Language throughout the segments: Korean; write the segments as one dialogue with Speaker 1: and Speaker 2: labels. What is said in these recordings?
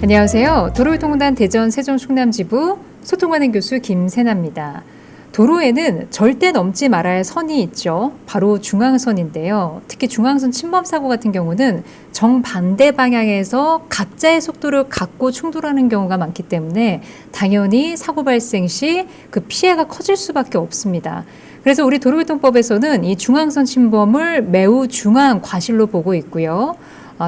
Speaker 1: 안녕하세요. 도로교통공단 대전 세종 충남지부 소통관행 교수 김세나입니다. 도로에는 절대 넘지 말아야 할 선이 있죠. 바로 중앙선인데요. 특히 중앙선 침범 사고 같은 경우는 정반대 방향에서 각자의 속도를 갖고 충돌하는 경우가 많기 때문에 당연히 사고 발생 시 그 피해가 커질 수밖에 없습니다. 그래서 우리 도로교통법에서는 이 중앙선 침범을 매우 중한 과실로 보고 있고요.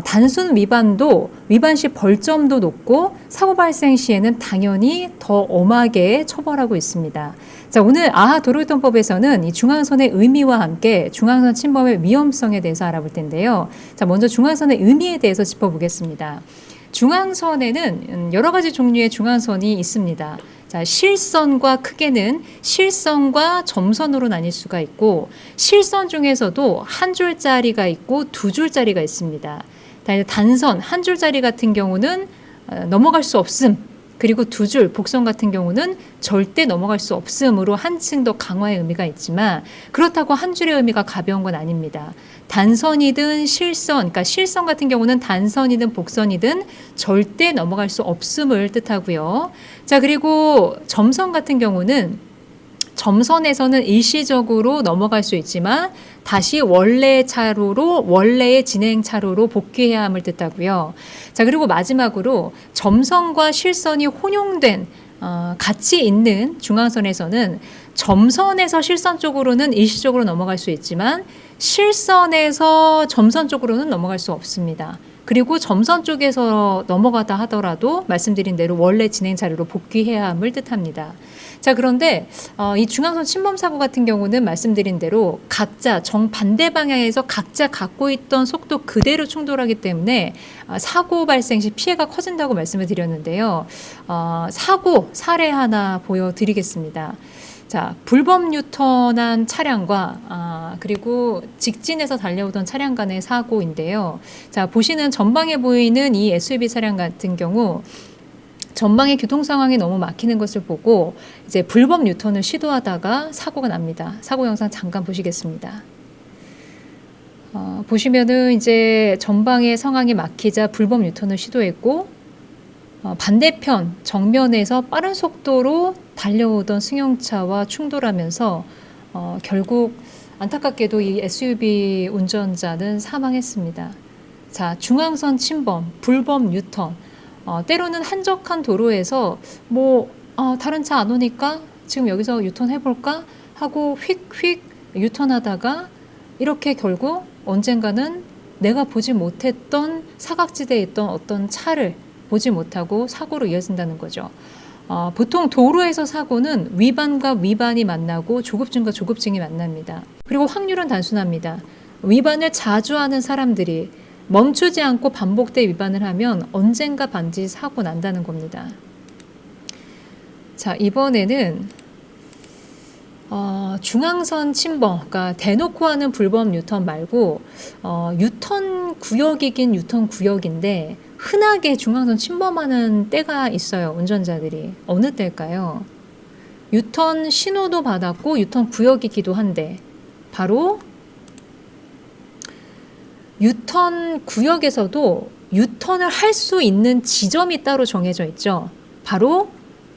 Speaker 1: 단순 위반도 위반 시 벌점도 높고 사고 발생 시에는 당연히 더 엄하게 처벌하고 있습니다. 자, 오늘 도로교통법에서는 이 중앙선의 의미와 함께 중앙선 침범의 위험성에 대해서 알아볼 텐데요. 자, 먼저 중앙선의 의미에 대해서 짚어보겠습니다. 중앙선에는 여러 가지 종류의 중앙선이 있습니다. 자, 실선과 크게는 실선과 점선으로 나뉠 수가 있고, 실선 중에서도 한 줄짜리가 있고 두 줄짜리가 있습니다. 단선 한 줄짜리 같은 경우는 넘어갈 수 없음, 그리고 두 줄 복선 같은 경우는 절대 넘어갈 수 없음으로 한층 더 강화의 의미가 있지만, 그렇다고 한 줄의 의미가 가벼운 건 아닙니다. 단선이든 실선, 그러니까 실선 같은 경우는 단선이든 복선이든 절대 넘어갈 수 없음을 뜻하고요. 자, 그리고 점선 같은 경우는 점선에서는 일시적으로 넘어갈 수 있지만 다시 원래의 차로로, 원래의 진행 차로로 복귀해야 함을 뜻하고요. 자, 그리고 마지막으로 점선과 실선이 혼용된 같이 있는 중앙선에서는 점선에서 실선 쪽으로는 일시적으로 넘어갈 수 있지만 실선에서 점선 쪽으로는 넘어갈 수 없습니다. 그리고 점선 쪽에서 넘어가다 하더라도 말씀드린 대로 원래 진행 자료로 복귀해야 함을 뜻합니다. 자, 그런데 이 중앙선 침범 사고 같은 경우는 말씀드린 대로 각자 정반대 방향에서 각자 갖고 있던 속도 그대로 충돌하기 때문에 사고 발생 시 피해가 커진다고 말씀을 드렸는데요. 사고 사례 하나 보여드리겠습니다. 자, 불법 유턴한 차량과 그리고 직진해서 달려오던 차량 간의 사고인데요. 자, 보시는 전방에 보이는 이 SUV 차량 같은 경우 전방의 교통 상황이 너무 막히는 것을 보고 이제 불법 유턴을 시도하다가 사고가 납니다. 사고 영상 잠깐 보시겠습니다. 보시면은 이제 전방의 상황이 막히자 불법 유턴을 시도했고, 반대편 정면에서 빠른 속도로 달려오던 승용차와 충돌하면서 결국 안타깝게도 이 SUV 운전자는 사망했습니다. 자, 중앙선 침범, 불법 유턴, 때로는 한적한 도로에서 다른 차 안 오니까 지금 여기서 유턴해볼까 하고 휙휙 유턴하다가 이렇게 결국 언젠가는 내가 보지 못했던 사각지대에 있던 어떤 차를 보지 못하고 사고로 이어진다는 거죠. 보통 도로에서 사고는 위반과 위반이 만나고 조급증과 조급증이 만납니다. 그리고 확률은 단순합니다. 위반을 자주 하는 사람들이 멈추지 않고 반복된 위반을 하면 언젠가 반드시 사고 난다는 겁니다. 자, 이번에는 중앙선 침범, 그러니까 대놓고 하는 불법 유턴 말고 유턴 구역이긴 유턴 구역인데 흔하게 중앙선 침범하는 때가 있어요. 운전자들이. 어느 때일까요? 유턴 신호도 받았고 유턴 구역이기도 한데 바로 유턴 구역에서도 유턴을 할 수 있는 지점이 따로 정해져 있죠. 바로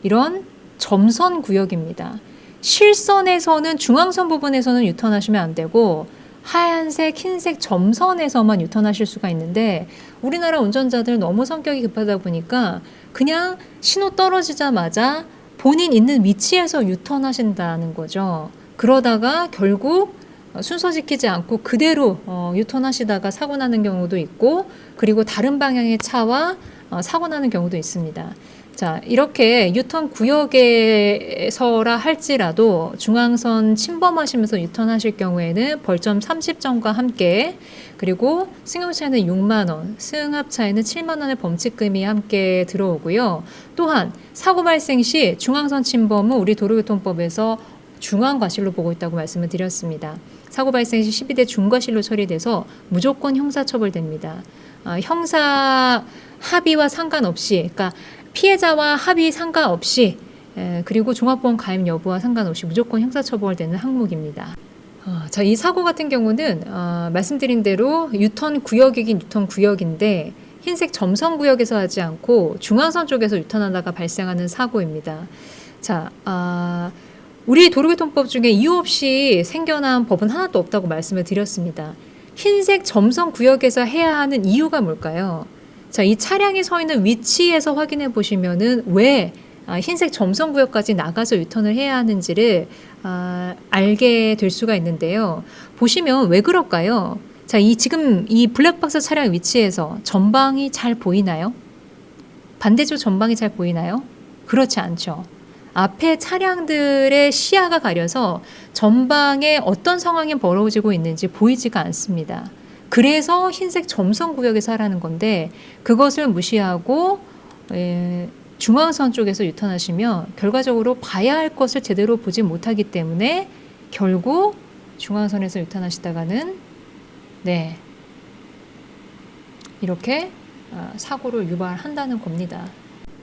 Speaker 1: 이런 점선 구역입니다. 실선에서는 중앙선 부분에서는 유턴하시면 안 되고 하얀색, 흰색 점선에서만 유턴하실 수가 있는데 우리나라 운전자들 너무 성격이 급하다 보니까 그냥 신호 떨어지자마자 본인 있는 위치에서 유턴하신다는 거죠. 그러다가 결국 순서 지키지 않고 그대로 유턴하시다가 사고 나는 경우도 있고, 그리고 다른 방향의 차와 사고 나는 경우도 있습니다. 자, 이렇게 유턴 구역에서라 할지라도 중앙선 침범하시면서 유턴하실 경우에는 벌점 30점과 함께, 그리고 승용차에는 6만 원, 승합차에는 7만 원의 범칙금이 함께 들어오고요. 또한 사고 발생 시 중앙선 침범은 우리 도로교통법에서 중앙과실로 보고 있다고 말씀을 드렸습니다. 사고 발생 시 12대 중과실로 처리돼서 무조건 형사처벌됩니다. 형사 합의와 상관없이, 그러니까 피해자와 합의 상관없이, 그리고 종합보험 가입 여부와 상관없이 무조건 형사처벌되는 항목입니다. 자, 이 사고 같은 경우는 말씀드린 대로 유턴 구역이긴 유턴 구역인데 흰색 점선구역에서 하지 않고 중앙선 쪽에서 유턴하다가 발생하는 사고입니다. 자, 우리 도로교통법 중에 이유 없이 생겨난 법은 하나도 없다고 말씀을 드렸습니다. 흰색 점선 구역에서 해야 하는 이유가 뭘까요? 자, 이 차량이 서 있는 위치에서 확인해 보시면은 왜 흰색 점선 구역까지 나가서 유턴을 해야 하는지를 알게 될 수가 있는데요. 보시면 왜 그럴까요? 자, 지금 이 블랙박스 차량 위치에서 전방이 잘 보이나요? 반대쪽 전방이 잘 보이나요? 그렇지 않죠. 앞에 차량들의 시야가 가려서 전방에 어떤 상황이 벌어지고 있는지 보이지가 않습니다. 그래서 흰색 점선 구역에서 하라는 건데 그것을 무시하고 중앙선 쪽에서 유턴하시면 결과적으로 봐야 할 것을 제대로 보지 못하기 때문에 결국 중앙선에서 유턴하시다가는 이렇게 사고를 유발한다는 겁니다.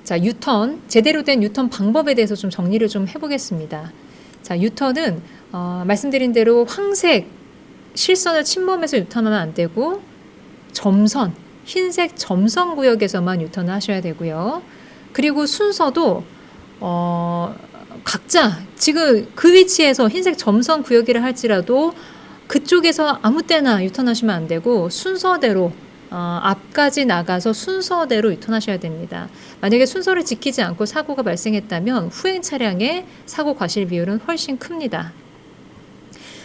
Speaker 1: 자, 유턴, 제대로 된 유턴 방법에 대해서 좀 정리를 좀 해보겠습니다. 자, 유턴은 말씀드린 대로 황색 실선을 침범해서 유턴하면 안 되고 점선, 흰색 점선 구역에서만 유턴을 하셔야 되고요. 그리고 순서도 각자 지금 그 위치에서 흰색 점선 구역이라 할지라도 그쪽에서 아무 때나 유턴하시면 안 되고 순서대로 앞까지 나가서 순서대로 유턴하셔야 됩니다. 만약에 순서를 지키지 않고 사고가 발생했다면 후행 차량의 사고 과실 비율은 훨씬 큽니다.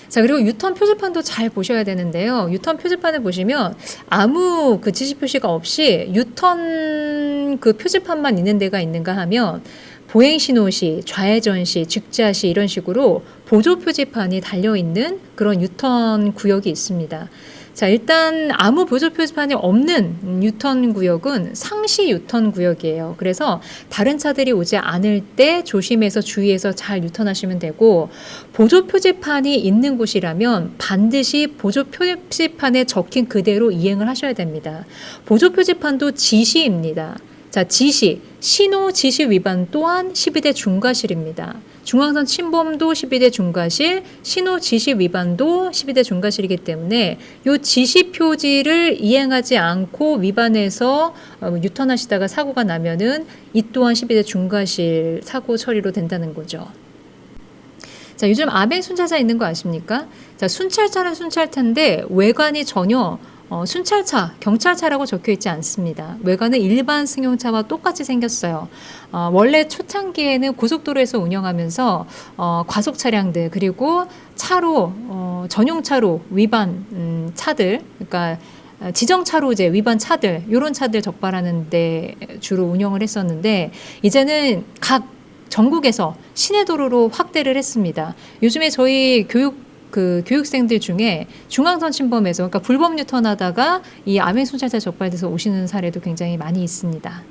Speaker 1: 자, 그리고 유턴 표지판도 잘 보셔야 되는데요. 유턴 표지판을 보시면 아무 그 지시 표시가 없이 유턴 그 표지판만 있는 데가 있는가 하면 보행 신호시, 좌회전 시, 직자 시 이런 식으로 보조 표지판이 달려 있는 그런 유턴 구역이 있습니다. 자, 일단 아무 보조 표지판이 없는 유턴 구역은 상시 유턴 구역이에요. 그래서 다른 차들이 오지 않을 때 조심해서 주의해서 잘 유턴하시면 되고, 보조 표지판이 있는 곳이라면 반드시 보조 표지판에 적힌 그대로 이행을 하셔야 됩니다. 보조 표지판도 지시입니다. 자, 지시, 신호 지시 위반 또한 12대 중과실입니다. 중앙선 침범도 12대 중과실, 신호 지시 위반도 12대 중과실이기 때문에 이 지시 표지를 이행하지 않고 위반해서 유턴하시다가 사고가 나면은 이 또한 12대 중과실 사고 처리로 된다는 거죠. 자, 요즘 아뱅 순찰차 있는 거 아십니까? 자, 순찰차는 순찰차인데 외관이 전혀 순찰차, 경찰차라고 적혀 있지 않습니다. 외관은 일반 승용차와 똑같이 생겼어요. 원래 초창기에는 고속도로에서 운영하면서 과속 차량들 그리고 차로 전용차로 위반 차들, 그러니까 지정차로제 위반 차들, 이런 차들 적발하는 데 주로 운영을 했었는데 이제는 각 전국에서 시내도로로 확대를 했습니다. 요즘에 저희 교육생들 중에 중앙선 침범해서, 그러니까 불법 유턴하다가 이 아뱅 순찰차 적발돼서 오시는 사례도 굉장히 많이 있습니다.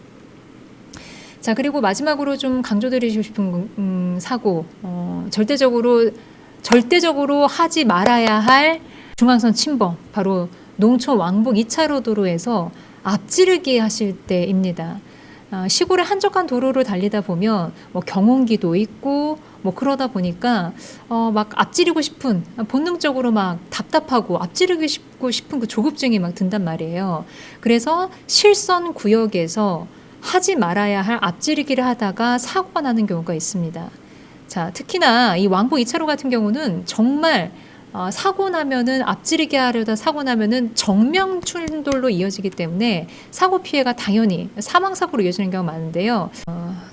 Speaker 1: 자, 그리고 마지막으로 좀 강조드리고 싶은 사고, 절대적으로 하지 말아야 할 중앙선 침범, 바로 농촌 왕복 2차로 도로에서 앞지르기 하실 때입니다. 시골의 한적한 도로를 달리다 보면 뭐 경운기도 있고 뭐 그러다 보니까 막 앞지르고 싶은, 본능적으로 막 답답하고 앞지르고 싶은 그 조급증이 막 든단 말이에요. 그래서 실선 구역에서 하지 말아야 할 앞지르기를 하다가 사고가 나는 경우가 있습니다. 자, 특히나 이 왕복 2차로 같은 경우는 정말 사고 나면은 앞지르기 하려다 사고 나면은 정면 충돌로 이어지기 때문에 사고 피해가 당연히 사망 사고로 이어지는 경우가 많은데요.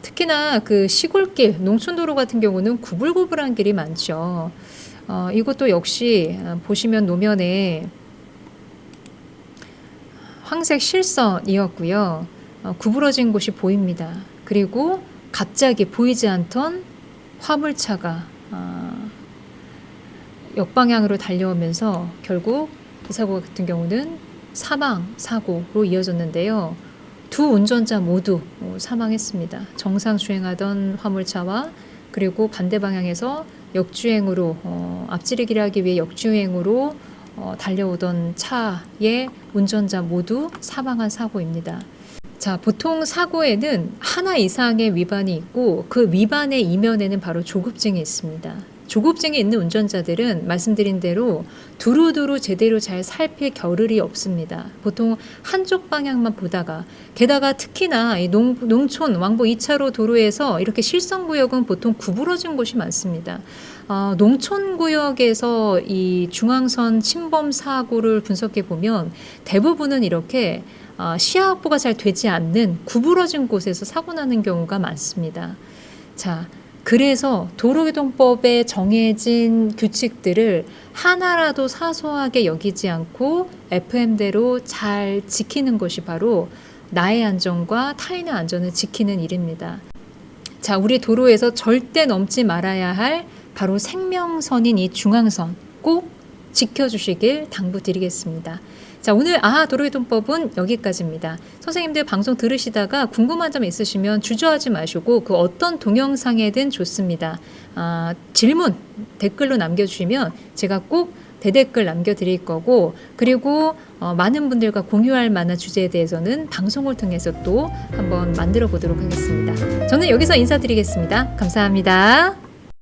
Speaker 1: 특히나 그 시골길, 농촌도로 같은 경우는 구불구불한 길이 많죠. 이것도 역시 보시면 노면에 황색 실선이었고요. 구부러진 곳이 보입니다. 그리고 갑자기 보이지 않던 화물차가 역방향으로 달려오면서 결국 이 사고 같은 경우는 사망 사고로 이어졌는데요. 두 운전자 모두 사망했습니다. 정상 주행하던 화물차와 그리고 반대 방향에서 역주행으로 앞지르기를 하기 위해 역주행으로 달려오던 차의 운전자 모두 사망한 사고입니다. 자, 보통 사고에는 하나 이상의 위반이 있고 그 위반의 이면에는 바로 조급증이 있습니다. 조급증이 있는 운전자들은 말씀드린 대로 두루두루 제대로 잘 살필 겨를이 없습니다. 보통 한쪽 방향만 보다가, 게다가 특히나 이 농촌 왕복 2차로 도로에서 이렇게 실선구역은 보통 구부러진 곳이 많습니다. 농촌구역에서 이 중앙선 침범 사고를 분석해 보면 대부분은 이렇게 시야 확보가 잘 되지 않는 구부러진 곳에서 사고 나는 경우가 많습니다. 자, 그래서 도로교통법에 정해진 규칙들을 하나라도 사소하게 여기지 않고 FM대로 잘 지키는 것이 바로 나의 안전과 타인의 안전을 지키는 일입니다. 자, 우리 도로에서 절대 넘지 말아야 할 바로 생명선인 이 중앙선 꼭 지켜주시길 당부드리겠습니다. 자, 오늘 도로교통법은 여기까지입니다. 선생님들 방송 들으시다가 궁금한 점 있으시면 주저하지 마시고 그 어떤 동영상이든 좋습니다. 질문 댓글로 남겨주시면 제가 꼭 대댓글 남겨드릴 거고, 그리고 많은 분들과 공유할 만한 주제에 대해서는 방송을 통해서 또 한번 만들어 보도록 하겠습니다. 저는 여기서 인사드리겠습니다. 감사합니다.